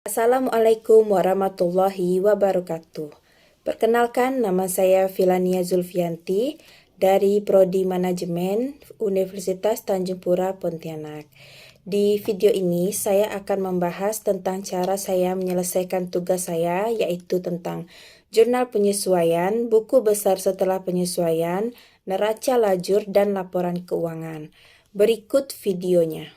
Assalamualaikum warahmatullahi wabarakatuh. Perkenalkan, nama saya Filania Zulfianti dari Prodi Manajemen Universitas Tanjung Pura, Pontianak. Di video ini saya akan membahas tentang cara saya menyelesaikan tugas saya, yaitu tentang jurnal penyesuaian, buku besar setelah penyesuaian, neraca lajur, dan laporan keuangan. Berikut videonya.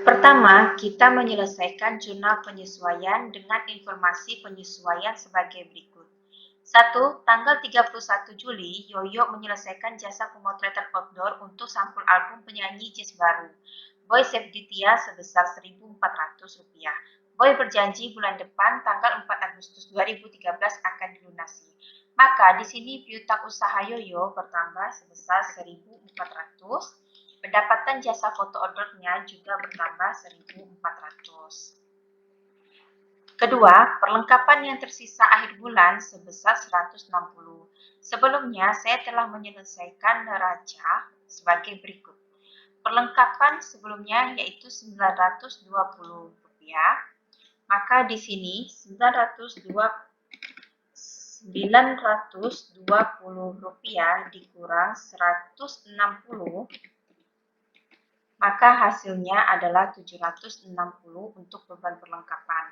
Pertama, kita menyelesaikan jurnal penyesuaian dengan informasi penyesuaian sebagai berikut. 1. Tanggal 31 Juli, Yoyo menyelesaikan jasa pemotretan outdoor untuk sampul album penyanyi jazz baru, Boy Sepditya sebesar Rp1.400. Boy berjanji bulan depan tanggal 4 Agustus 2013 akan dilunasi. Maka di sini piutang usaha Yoyo bertambah sebesar 1.400. Pendapatan jasa foto outdoor-nya juga bertambah 1.400. Kedua, perlengkapan yang tersisa akhir bulan sebesar 160. Sebelumnya, saya telah menyelesaikan neraca sebagai berikut. Perlengkapan sebelumnya yaitu Rp920. Maka di sini Rp920 dikurang 160, maka hasilnya adalah 760 untuk beban perlengkapan.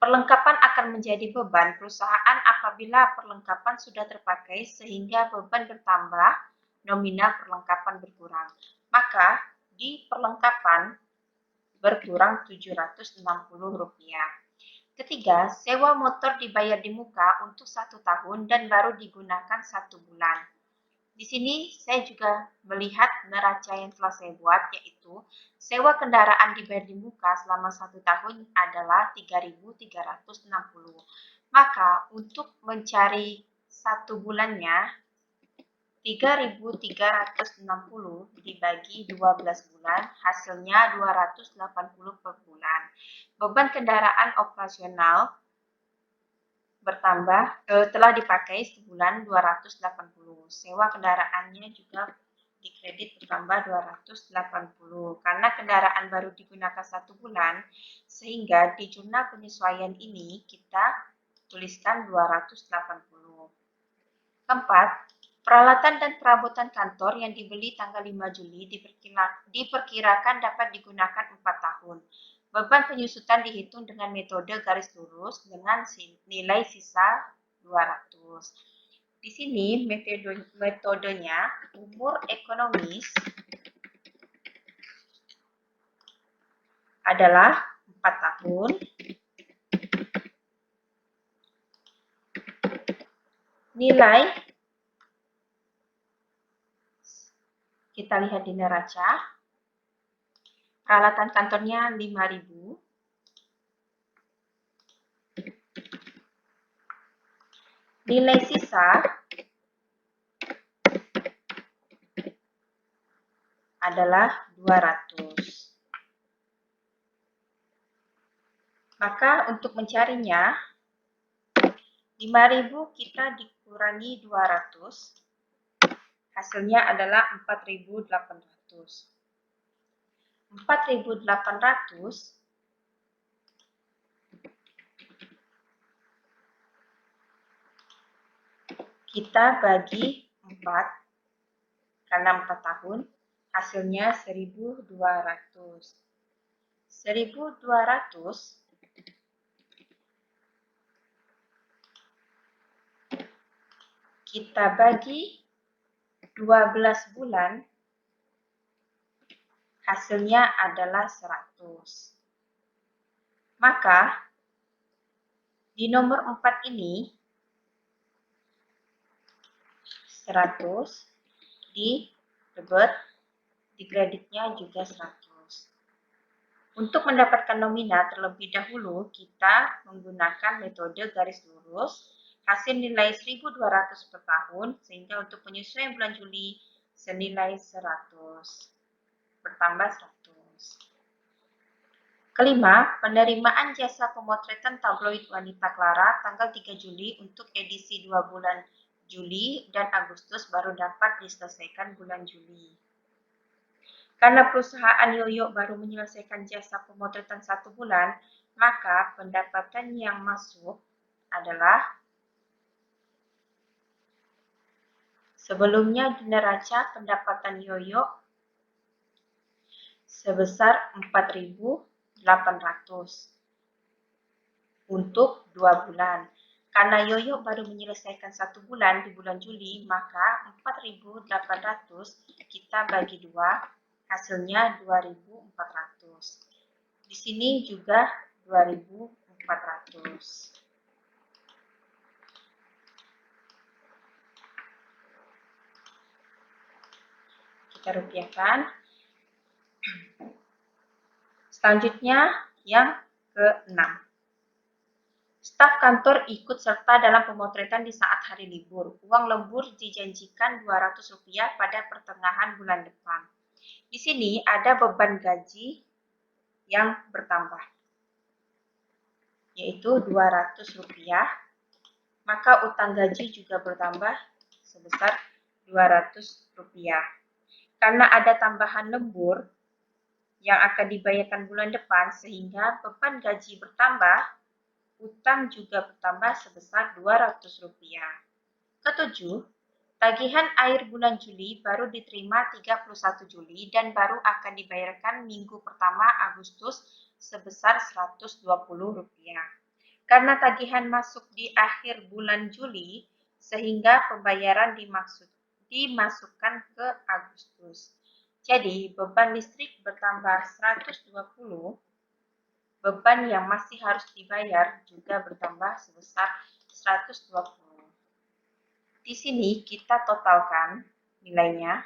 Perlengkapan akan menjadi beban perusahaan apabila perlengkapan sudah terpakai sehingga beban bertambah, nominal perlengkapan berkurang. Maka di perlengkapan berkurang Rp760. Ketiga, sewa motor dibayar di muka untuk 1 tahun dan baru digunakan 1 bulan. Di sini saya juga melihat neraca yang telah saya buat, yaitu sewa kendaraan dibayar di muka selama 1 tahun adalah Rp3.360. Maka untuk mencari 1 bulannya, Rp3.360 dibagi 12 bulan, hasilnya Rp280 per bulan. Beban kendaraan operasional bertambah telah dipakai sebulan 280. Sewa kendaraannya juga dikredit bertambah 280 karena kendaraan baru digunakan 1 bulan, sehingga di jurnal penyesuaian ini kita tuliskan 280. Keempat, peralatan dan perabotan kantor yang dibeli tanggal 5 Juli diperkirakan dapat digunakan 4 tahun. Beban penyusutan dihitung dengan metode garis lurus dengan nilai sisa 200. Di sini metodenya umur ekonomis adalah 4 tahun. Nilai kita lihat di neraca. Peralatan kantornya 5.000. Nilai sisa adalah 200. Maka untuk mencarinya, 5.000 kita dikurangi 200, hasilnya adalah 4.800. 4.800 kita bagi 4 karena 4 tahun, hasilnya 1.200. 1.200 kita bagi 12 bulan, hasilnya adalah 100. Maka di nomor 4 ini 100 di debit, di kreditnya juga 100. Untuk mendapatkan nominal terlebih dahulu kita menggunakan metode garis lurus, hasil nilai 1.200 per tahun, sehingga untuk penyesuaian bulan Juli senilai 100 bertambah 100. Kelima, penerimaan jasa pemotretan tabloid Wanita Clara tanggal 3 Juli untuk edisi 2 bulan Juli dan Agustus baru dapat diselesaikan bulan Juli. Karena perusahaan Yoyo baru menyelesaikan jasa pemotretan 1 bulan, maka pendapatan yang masuk adalah sebelumnya di neraca pendapatan Yoyo sebesar 4.800 untuk 2 bulan. Karena Yoyo baru menyelesaikan 1 bulan di bulan Juli, maka 4.800 kita bagi 2, hasilnya 2.400. Di sini juga 2.400. Kita rupiahkan. Selanjutnya yang ke-6. Staf kantor ikut serta dalam pemotretan di saat hari libur. Uang lembur dijanjikan Rp200 pada pertengahan bulan depan. Di sini ada beban gaji yang bertambah, yaitu Rp200. Maka utang gaji juga bertambah sebesar Rp200. Karena ada tambahan lembur yang akan dibayarkan bulan depan sehingga beban gaji bertambah, utang juga bertambah sebesar Rp200. Ketujuh, tagihan air bulan Juli baru diterima 31 Juli dan baru akan dibayarkan minggu pertama Agustus sebesar Rp120. Karena tagihan masuk di akhir bulan Juli, sehingga pembayaran dimasukkan ke Agustus. Jadi, beban listrik bertambah 120, beban yang masih harus dibayar juga bertambah sebesar 120. Di sini kita totalkan nilainya.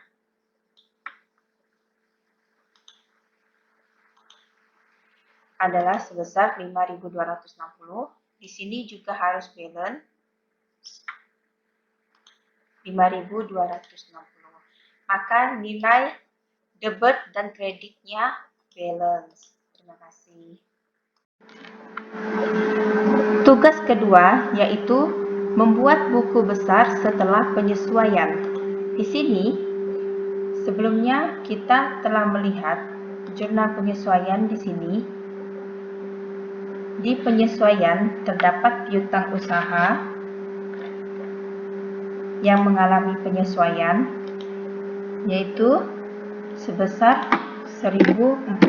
Adalah sebesar 5.260. Di sini juga harus balance 5.260. Maka nilai debit dan kreditnya balance. Terima kasih. Tugas kedua yaitu membuat buku besar setelah penyesuaian. Di sini sebelumnya kita telah melihat jurnal penyesuaian di sini. Di penyesuaian terdapat piutang usaha yang mengalami penyesuaian yaitu sebesar 1.400.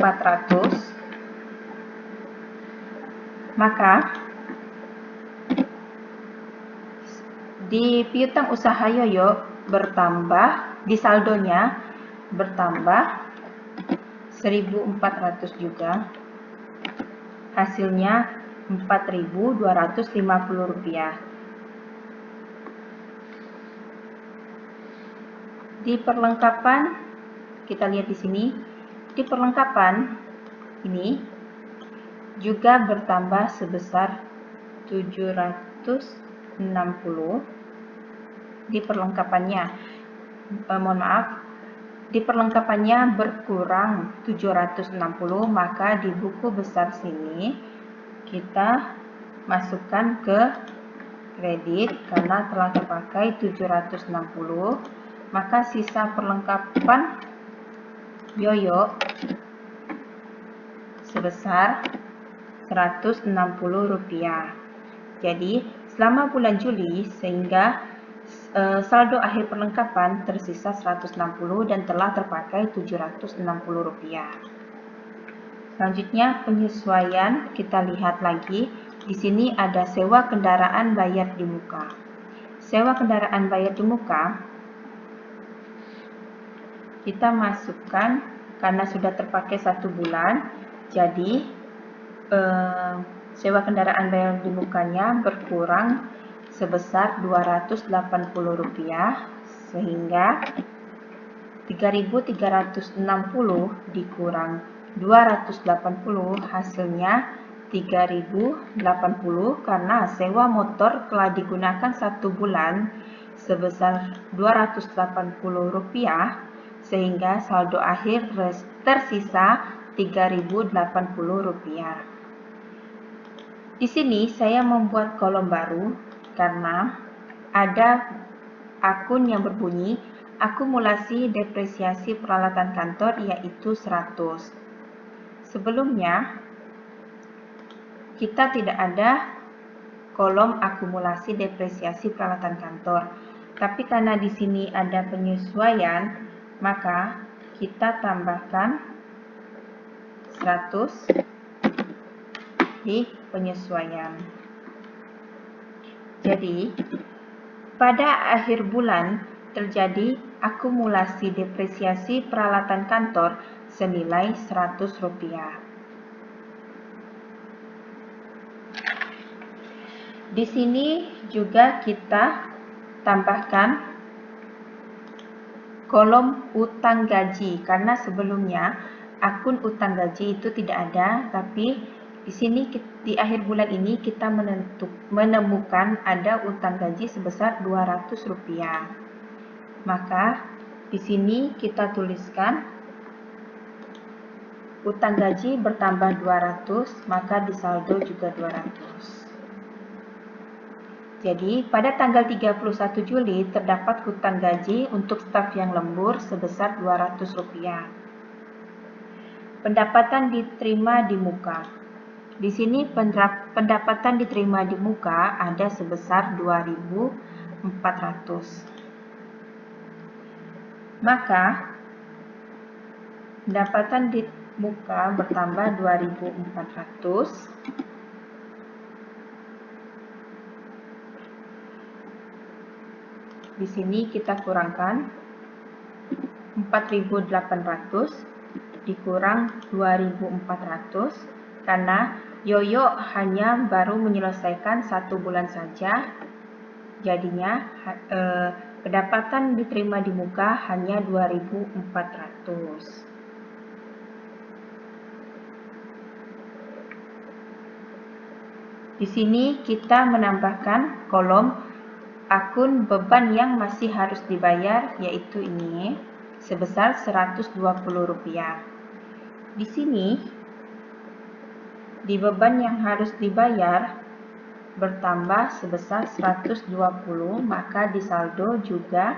Maka di piutang usaha Yoyo bertambah, di saldonya bertambah 1.400 juga. Hasilnya Rp4.250. Di perlengkapan, kita lihat di sini, di perlengkapan ini juga bertambah sebesar 760 di perlengkapannya. Mohon maaf, di perlengkapannya berkurang 760, maka di buku besar sini kita masukkan ke kredit karena telah terpakai 760, maka sisa perlengkapan Yoyo sebesar Rp160. Jadi selama bulan Juli sehingga saldo akhir perlengkapan tersisa 160 dan telah terpakai Rp760. Selanjutnya penyesuaian, kita lihat lagi. Di sini ada sewa kendaraan bayar di muka. Sewa kendaraan bayar di muka kita masukkan karena sudah terpakai 1 bulan. Jadi sewa kendaraan bayar di mukanya berkurang sebesar Rp280, sehingga 3.360 dikurang 280 hasilnya 3.080 karena sewa motor telah digunakan 1 bulan sebesar Rp280, sehingga saldo akhir tersisa Rp3.080. Di sini saya membuat kolom baru karena ada akun yang berbunyi akumulasi depresiasi peralatan kantor yaitu 100. Sebelumnya, kita tidak ada kolom akumulasi depresiasi peralatan kantor. Tapi karena di sini ada penyesuaian, maka kita tambahkan 100 di penyesuaian. Jadi, pada akhir bulan terjadi akumulasi depresiasi peralatan kantor senilai Rp100. Di sini juga kita tambahkan kolom utang gaji karena sebelumnya akun utang gaji itu tidak ada, tapi di sini di akhir bulan ini kita menemukan ada utang gaji sebesar Rp200. Maka di sini kita tuliskan utang gaji bertambah 200, maka di saldo juga 200. Jadi, pada tanggal 31 Juli terdapat hutang gaji untuk staf yang lembur sebesar Rp200. Pendapatan diterima di muka. Di sini pendapatan diterima di muka ada sebesar 2.400. Maka, pendapatan di muka bertambah 2.400. Di sini kita kurangkan 4.800 dikurang 2.400 karena Yoyo hanya baru menyelesaikan 1 bulan saja. Jadinya pendapatan diterima di muka hanya 2.400. Di sini kita menambahkan kolom akun beban yang masih harus dibayar, yaitu ini, sebesar Rp120. Di sini, di beban yang harus dibayar bertambah sebesar 120, maka di saldo juga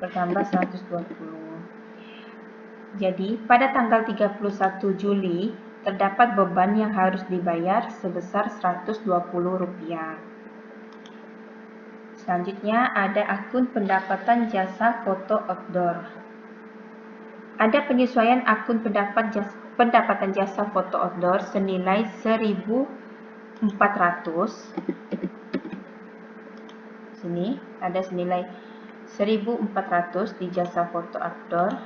bertambah 120. Jadi, pada tanggal 31 Juli, terdapat beban yang harus dibayar sebesar Rp120. Selanjutnya ada akun pendapatan jasa foto outdoor. Ada penyesuaian akun pendapatan jasa foto outdoor senilai Rp1.400. Sini ada senilai Rp1.400 di jasa foto outdoor.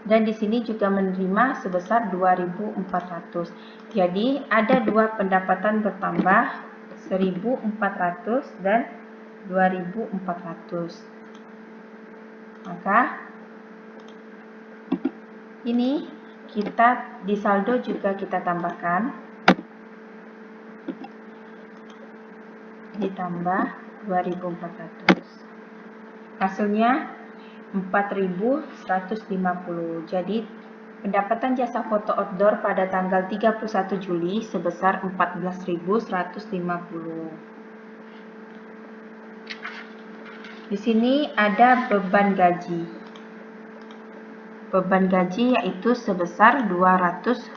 Dan di sini juga menerima sebesar Rp2.400. Jadi ada dua pendapatan bertambah, Rp1.400 dan Rp2.400. Maka ini kita di saldo juga kita tambahkan, ditambah 2.400. Hasilnya 4.150. Jadi pendapatan jasa foto outdoor pada tanggal 31 Juli sebesar 14.150. Di sini ada beban gaji. Beban gaji yaitu sebesar Rp200.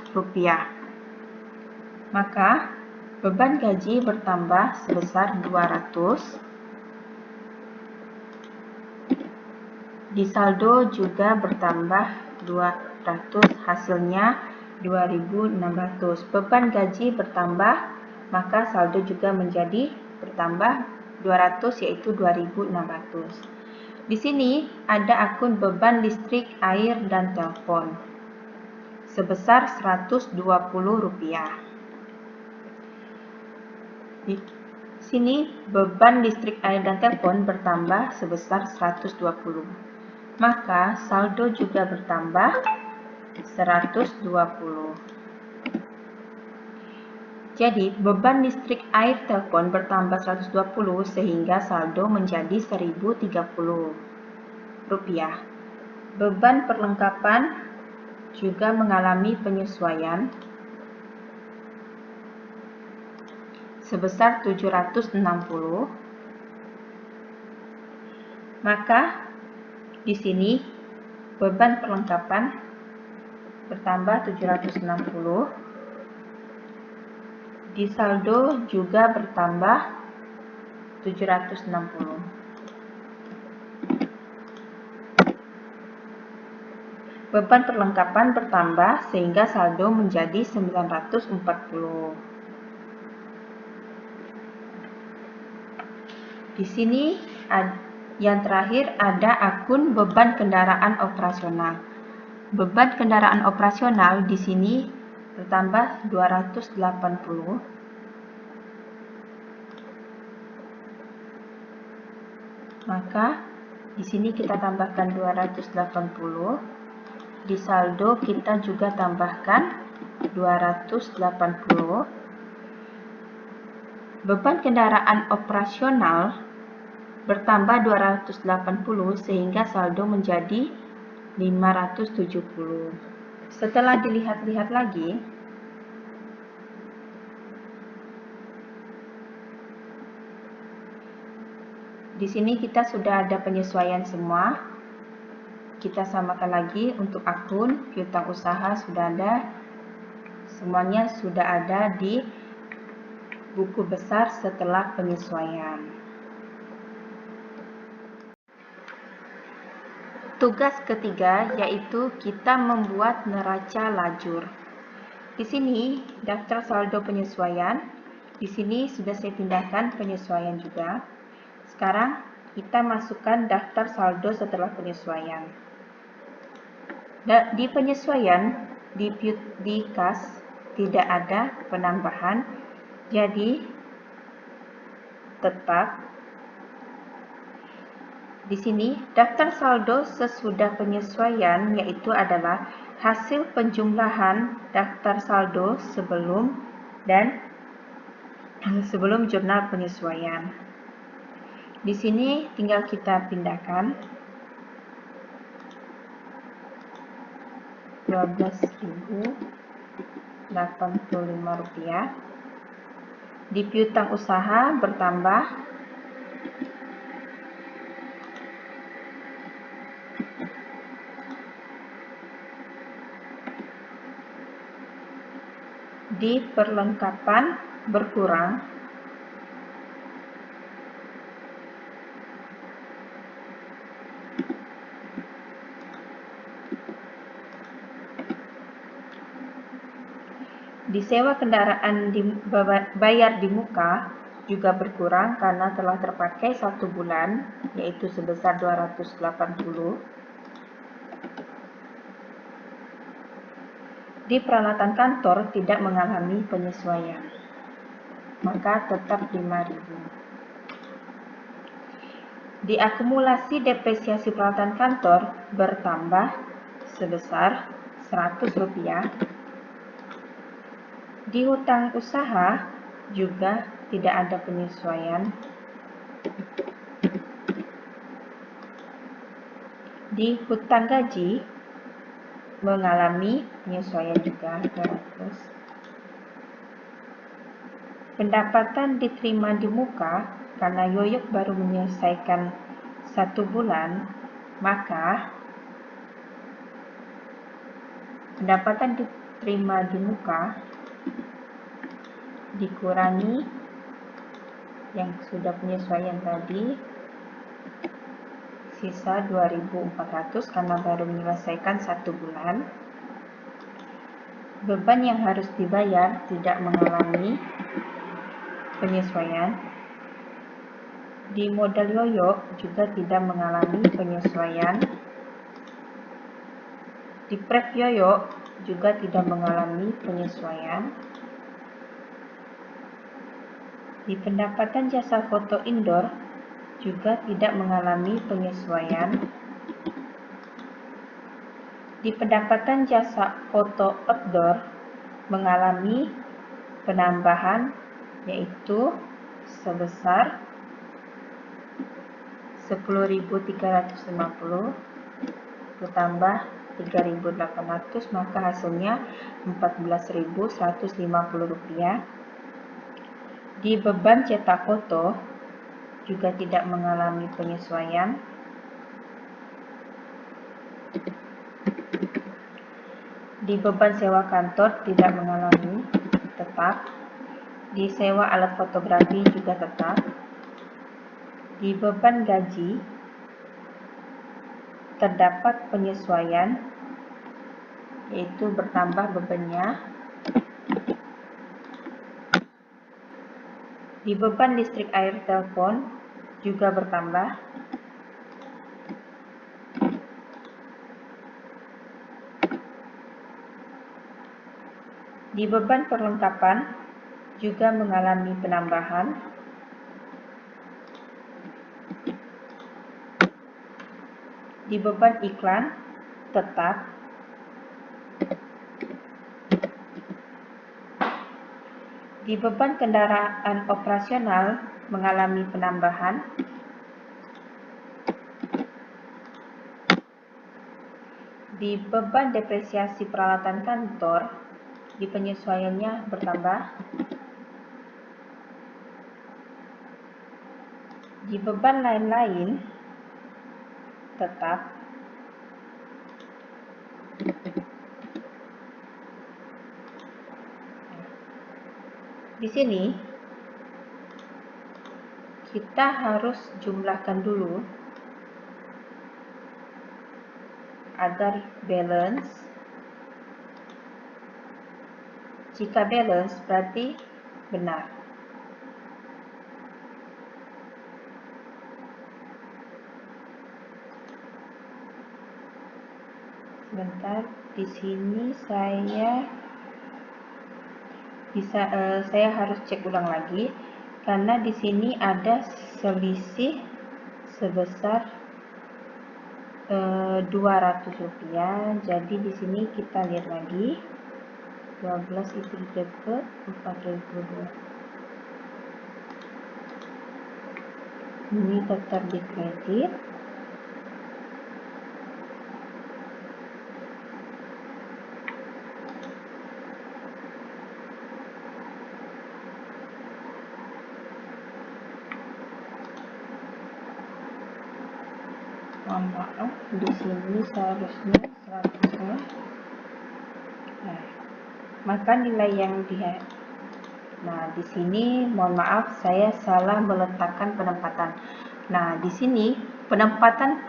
Maka beban gaji bertambah sebesar 200. Di saldo juga bertambah 200, hasilnya 2.600. Beban gaji bertambah, maka saldo juga menjadi bertambah 200, yaitu 2.600. Di sini ada akun beban listrik, air, dan telepon sebesar Rp120. Di sini beban listrik, air, dan telepon bertambah sebesar 120. Maka saldo juga bertambah 120. Jadi beban listrik, air, telepon bertambah 120 sehingga saldo menjadi Rp1.030. Beban perlengkapan juga mengalami penyesuaian sebesar 760. Maka di sini beban perlengkapan bertambah 760. Di saldo juga bertambah 760. Beban perlengkapan bertambah sehingga saldo menjadi 940. Di sini yang terakhir ada akun beban kendaraan operasional. Beban kendaraan operasional di sini bertambah 280. Maka di sini kita tambahkan 280. Di saldo kita juga tambahkan 280. Beban kendaraan operasional bertambah 280 sehingga saldo menjadi 570. Setelah dilihat-lihat lagi, di sini kita sudah ada penyesuaian semua. Kita samakan lagi untuk akun piutang usaha sudah ada. Semuanya sudah ada di buku besar setelah penyesuaian. Tugas ketiga yaitu kita membuat neraca lajur. Di sini daftar saldo penyesuaian. Di sini sudah saya pindahkan penyesuaian juga. Sekarang kita masukkan daftar saldo setelah penyesuaian. Di penyesuaian di kas tidak ada penambahan, jadi tetap. Di sini daftar saldo sesudah penyesuaian yaitu adalah hasil penjumlahan daftar saldo sebelum jurnal penyesuaian. Di sini tinggal kita pindahkan Rp12.085. Di piutang usaha bertambah di perlengkapan berkurang di sewa kendaraan bayar di muka juga berkurang karena telah terpakai 1 bulan yaitu sebesar 280. Di peralatan kantor tidak mengalami penyesuaian, maka tetap 5.000. Di akumulasi depresiasi peralatan kantor bertambah sebesar Rp100. Di hutang usaha juga tidak ada penyesuaian. Di hutang gaji mengalami penyesuaian juga 200. Pendapatan diterima di muka karena Yoyok baru menyelesaikan 1 bulan, maka pendapatan diterima di muka dikurangi yang sudah penyesuaian tadi, sisa 2.400 karena baru menyelesaikan 1 bulan. Beban yang harus dibayar tidak mengalami penyesuaian. Di modal Yoyok juga tidak mengalami penyesuaian. Di prep Yoyok juga tidak mengalami penyesuaian. Di pendapatan jasa foto indoor juga tidak mengalami penyesuaian. Di pendapatan jasa foto outdoor mengalami penambahan yaitu sebesar 10.350 ditambah 3.800, maka hasilnya Rp14.150. Di beban cetak foto juga tidak mengalami penyesuaian. Di beban sewa kantor tidak mengalami, tetap. Di sewa alat fotografi juga tetap. Di beban gaji terdapat penyesuaian, yaitu bertambah bebannya. Di beban listrik, air, telepon juga bertambah. Di beban perlengkapan juga mengalami penambahan. Di beban iklan tetap. Di beban kendaraan operasional mengalami penambahan. Di beban depresiasi peralatan kantor, di penyesuaiannya bertambah. Di beban lain-lain tetap. Di sini kita harus jumlahkan dulu agar balance. Jika balance berarti benar. Sebentar, di sini saya harus cek ulang lagi karena di sini ada selisih sebesar Rp200. Jadi di sini kita lihat lagi 12 itu dapat 4.002. Ini tetap di kredit. Maaf, di sini seharusnya 100-nya. Nah, maka nilai yang di sini mohon maaf saya salah meletakkan penempatan. Nah, di sini penempatan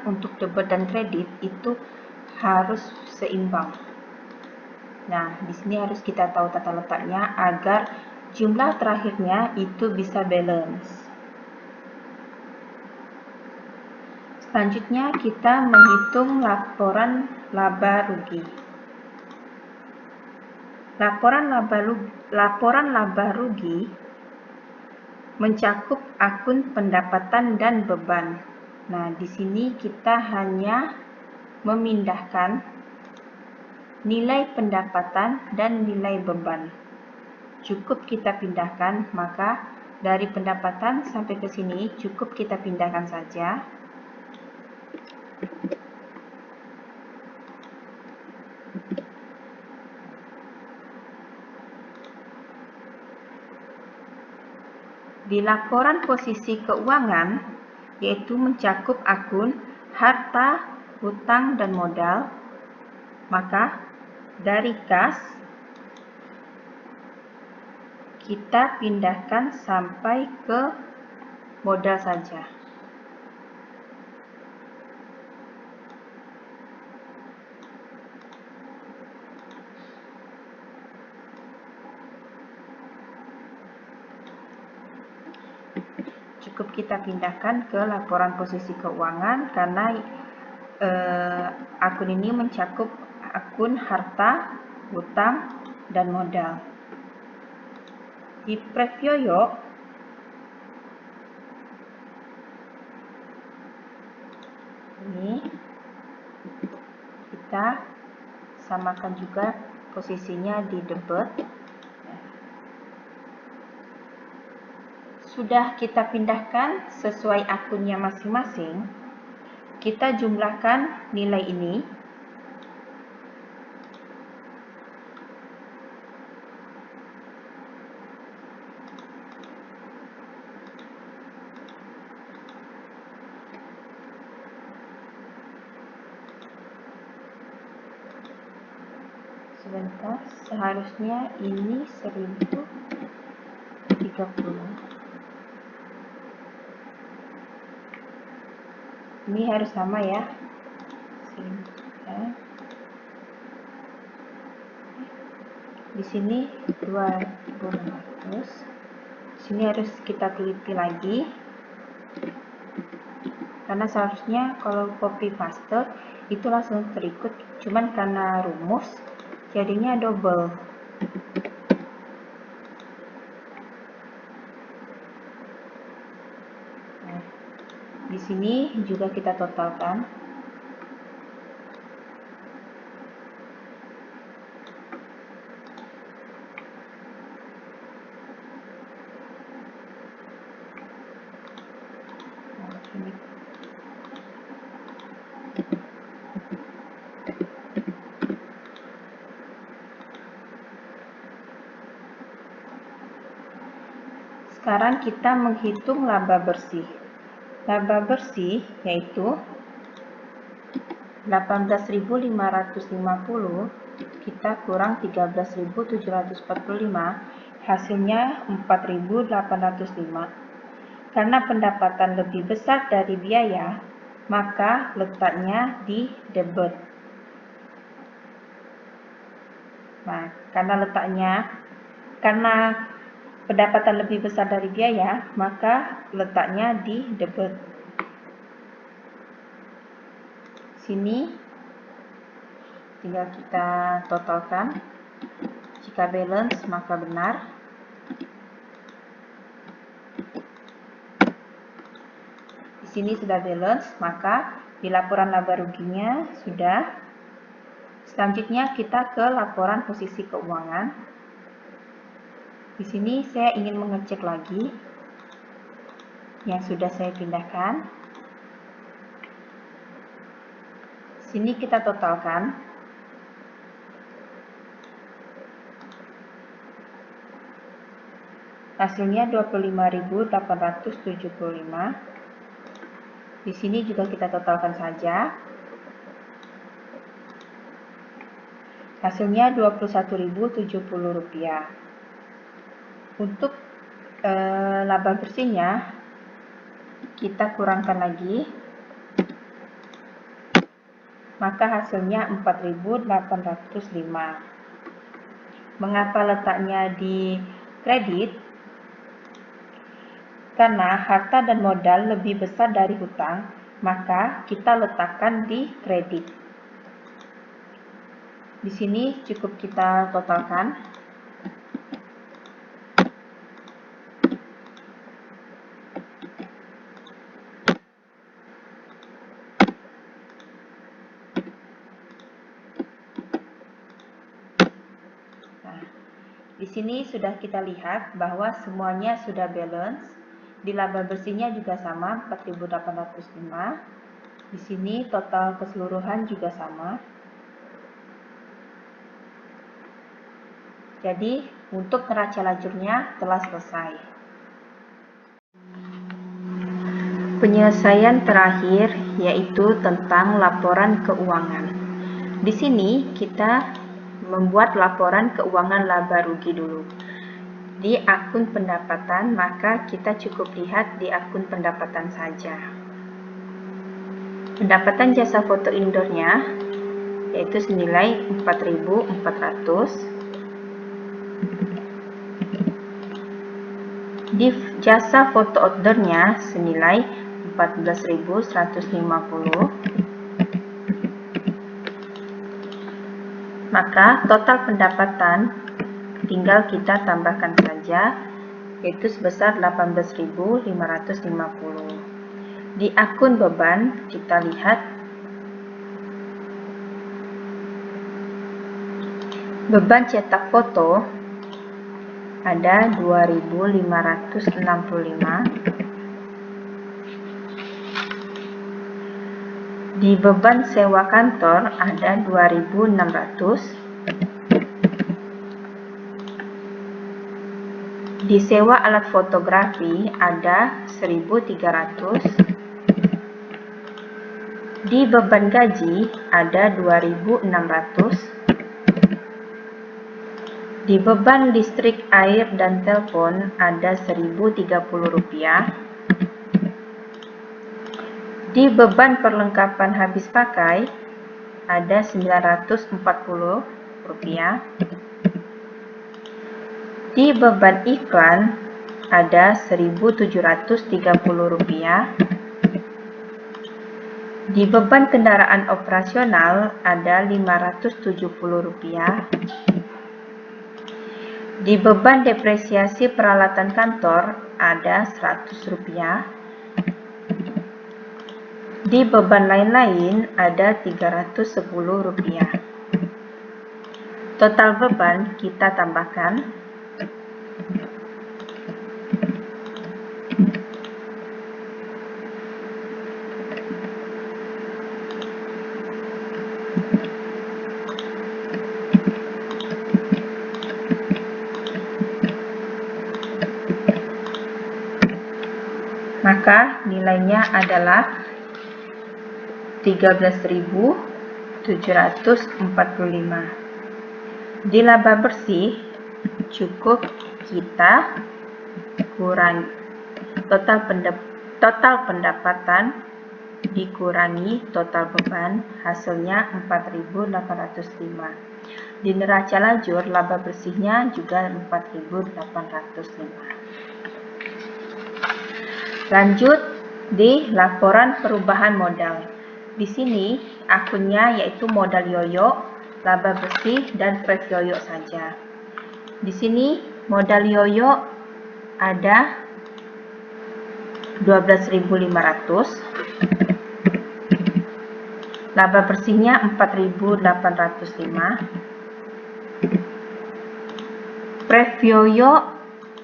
untuk debit dan kredit itu harus seimbang. Nah, di sini harus kita tahu tata letaknya agar jumlah terakhirnya itu bisa balance. Selanjutnya kita menghitung laporan laba rugi. Laporan laba rugi mencakup akun pendapatan dan beban. Nah, di sini kita hanya memindahkan nilai pendapatan dan nilai beban. Cukup kita pindahkan, maka dari pendapatan sampai ke sini cukup kita pindahkan saja. Di laporan posisi keuangan, yaitu mencakup akun harta, hutang, dan modal, maka dari kas kita pindahkan sampai ke modal saja. Cukup kita pindahkan ke laporan posisi keuangan karena akun ini mencakup akun harta, hutang, dan modal. Di preview yuk. Ini kita samakan juga posisinya di debit. Sudah kita pindahkan sesuai akunnya masing-masing, kita jumlahkan nilai ini. sebentar, seharusnya ini 1030. Ini harus sama ya. Di sini 2600. Sini harus kita teliti lagi. Karena seharusnya kalau copy paste itu langsung terikut, cuman karena rumus jadinya double. Nah, di sini juga kita totalkan. Sekarang kita menghitung laba bersih. Laba bersih yaitu 18.550 kita kurang 13.745, hasilnya 4.805. Karena pendapatan lebih besar dari biaya, maka letaknya di debit. Nah, karena pendapatan lebih besar dari biaya, maka letaknya di debit. Sini tinggal kita totalkan. Jika balance maka benar. Di sini sudah balance, maka di laporan laba ruginya sudah. Selanjutnya kita ke laporan posisi keuangan. Di sini saya ingin mengecek lagi yang sudah saya pindahkan. Sini kita totalkan. Hasilnya 25.875. Di sini juga kita totalkan saja. Hasilnya Rp21.070. Untuk laba bersihnya kita kurangkan lagi. Maka hasilnya 4.805. Mengapa letaknya di kredit? Karena harta dan modal lebih besar dari hutang, maka kita letakkan di kredit. Di sini cukup kita totalkan. Nah, di sini sudah kita lihat bahwa semuanya sudah balance. Di laba bersihnya juga sama, 4.805. Di sini total keseluruhan juga sama. Jadi, untuk neraca lajurnya telah selesai. Penyelesaian terakhir yaitu tentang laporan keuangan. Di sini kita membuat laporan keuangan laba rugi dulu. Di akun pendapatan, maka kita cukup lihat di akun pendapatan saja. Pendapatan jasa foto indoornya yaitu senilai 4.400. Di jasa foto outdoornya senilai 14.150. Maka total pendapatan tinggal kita tambahkan saja, yaitu sebesar 18.550. Di akun beban kita lihat beban cetak foto ada 2.565. Di beban sewa kantor ada 2.600. Di sewa alat fotografi ada 1.300. Di beban gaji ada 2.600. Di beban listrik, air, dan telepon ada Rp1.030. Di beban perlengkapan habis pakai ada Rp940. Di beban iklan ada Rp1.730. Di beban kendaraan operasional ada Rp570. Di beban depresiasi peralatan kantor ada Rp100. Di beban lain-lain ada Rp310. Total beban kita tambahkan. Maka nilainya adalah Rp13.745. Di laba bersih cukup kita kurangi total pendapatan dikurangi total beban, hasilnya 4.805. Di neraca lajur laba bersihnya juga 4.805. Lanjut di laporan perubahan modal. Di sini akunnya yaitu modal yoyo, laba bersih, dan fresh yoyo saja. Di sini modal yoyo ada 12.500, laba bersihnya 4.805, fresh yoyo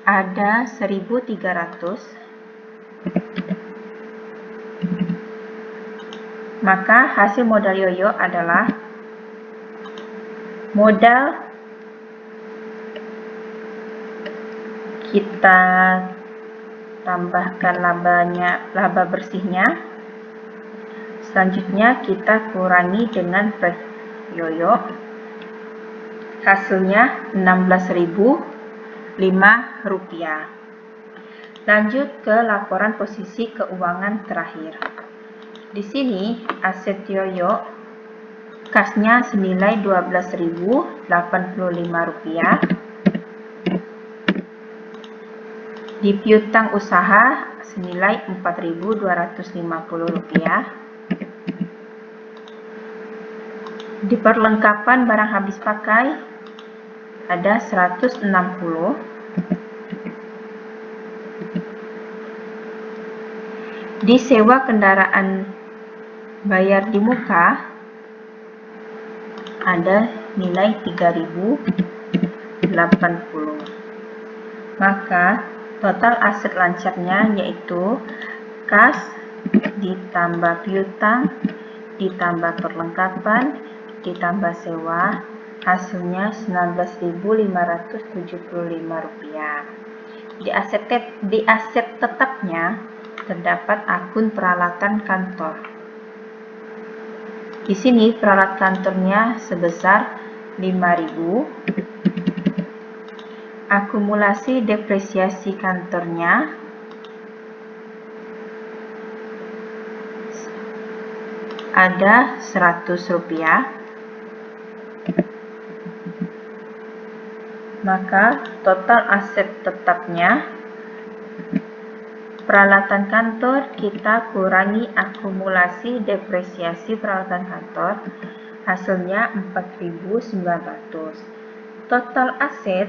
ada 1.300. Maka hasil modal yoyo adalah modal kita tambahkan laba bersihnya, selanjutnya kita kurangi dengan fresh yoyo, hasilnya Rp16.005. Lanjut ke laporan posisi keuangan terakhir. Di sini aset yoyo kasnya senilai Rp12.085. Di piutang usaha senilai Rp4.250. Di perlengkapan barang habis pakai ada 160. Di sewa kendaraan bayar di muka ada nilai Rp3.080. Maka total aset lancarnya yaitu kas ditambah piutang ditambah perlengkapan ditambah sewa, hasilnya Rp19.575. Di aset tetapnya terdapat akun peralatan kantor. Di sini peralatan kantornya sebesar Rp5.000. Akumulasi depresiasi kantornya ada Rp100. Maka total aset tetapnya peralatan kantor kita kurangi akumulasi depresiasi peralatan kantor, hasilnya Rp4.900. Total aset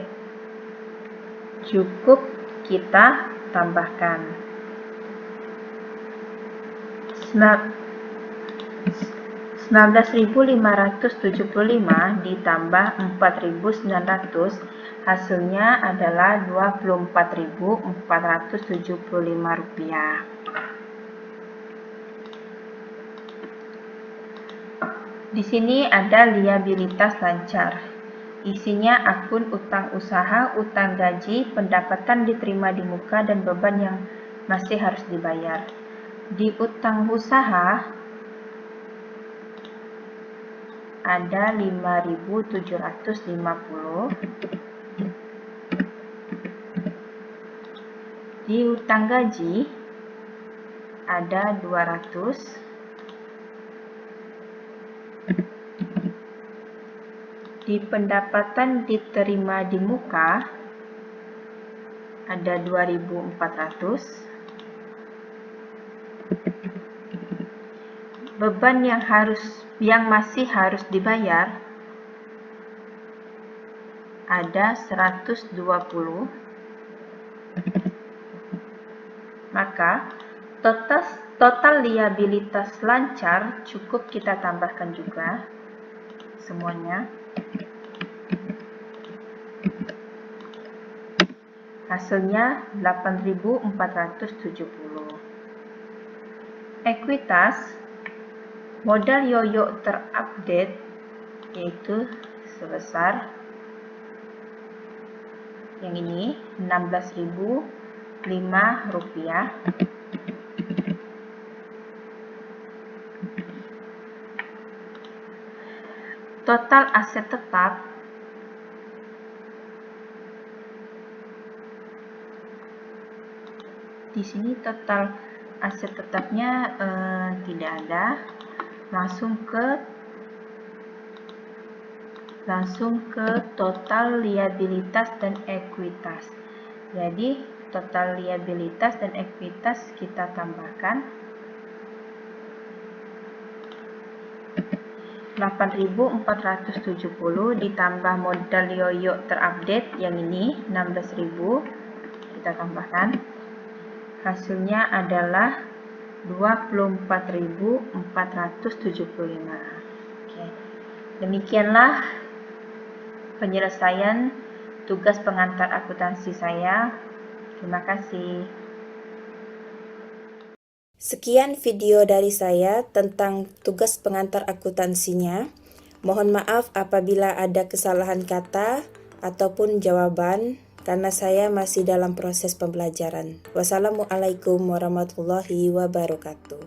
cukup kita tambahkan Rp19.575 ditambah Rp4.900, hasilnya adalah Rp24.475. Di sini ada liabilitas lancar. Isinya akun utang usaha, utang gaji, pendapatan diterima di muka, dan beban yang masih harus dibayar. Di utang usaha ada Rp5.750. Di utang gaji ada 200. Di pendapatan diterima di muka ada 2.400. Beban yang masih harus dibayar ada 120. Maka total liabilitas lancar cukup kita tambahkan juga semuanya. Hasilnya 8.470. Ekuitas modal yoyo terupdate yaitu sebesar yang ini, Rp16.005. Total aset tetap di sini, total aset tetapnya tidak ada. Langsung ke total liabilitas dan ekuitas. Jadi total liabilitas dan ekuitas kita tambahkan 8.470 ditambah modal yoyo terupdate yang ini 16.000, kita tambahkan. Hasilnya adalah 24.475. Oke. Demikianlah penyelesaian tugas pengantar akuntansi saya. Terima kasih. Sekian video dari saya tentang tugas pengantar akuntansinya. Mohon maaf apabila ada kesalahan kata ataupun jawaban karena saya masih dalam proses pembelajaran. Wassalamualaikum warahmatullahi wabarakatuh.